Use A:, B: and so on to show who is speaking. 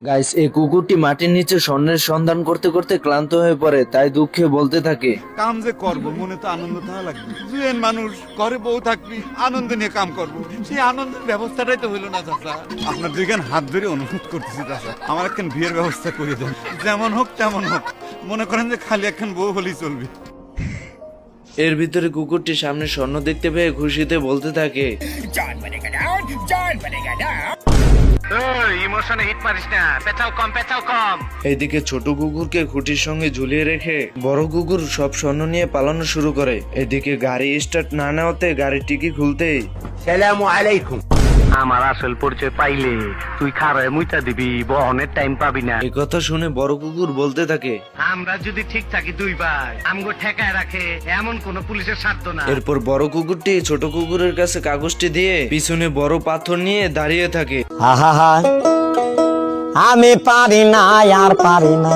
A: Guys, এই কুকুরটি মাটির নিচে স্বর্ণের সন্ধান করতে করতে ক্লান্ত হয়ে পড়ে, তাই দুঃখে বলতে থাকে,
B: কাম যে করবো মনে তো আনন্দ থাকা লাগবে। জুয়েন মানুষ, ঘরে বউ থাকবি, আনন্দ নিয়ে কাম করবো, সেই আনন্দের ব্যবস্থাটাই তো হইলো না চাচা। আপনার দুইখান হাত ধরে অনুরোধ করতেছি চাচা, আমার একখান বিয়ের ব্যবস্থা করে দেন, যেমন হোক তেমন হোক। মনে করেন যে খালি একখান বউ হলেই চলবে।
A: এর ভিতরে কুকুরটি সামনে স্বর্ণ দেখতে পেয়ে খুশিতে বলতে থাকে,
C: ইমোশনে হিট মারিস না, পেঁচাও কম।
A: এইদিকে ছোট কুকুরকে খুঁটির সঙ্গে ঝুলিয়ে রেখে বড় কুকুর সব স্বর্ণ নিয়ে পালানো শুরু করে। এদিকে গাড়ি স্টার্ট না নেওয়াতে গাড়ির টিকি খুলতেই
C: সালামু আলাইকুম। আমার আসল পরিচয় পাইলে তুই খারায় মুইতা দিবি, বহনের টাইম পাবি না।
A: এই কথা শুনে বড় কুকুর বলতে থাকে,
C: আমরা যদি ঠিক থাকি দুই ভাই, আমগো ঠেকায় রাখে এমন কোন পুলিশের স্বার্থ না।
A: এরপর বড় কুকুরটি ছোট কুকুরের কাছে কাগজটি দিয়ে পিছনে বড় পাথর নিয়ে দাঁড়িয়ে থাকে।
D: আমি পারি না আর পারি না।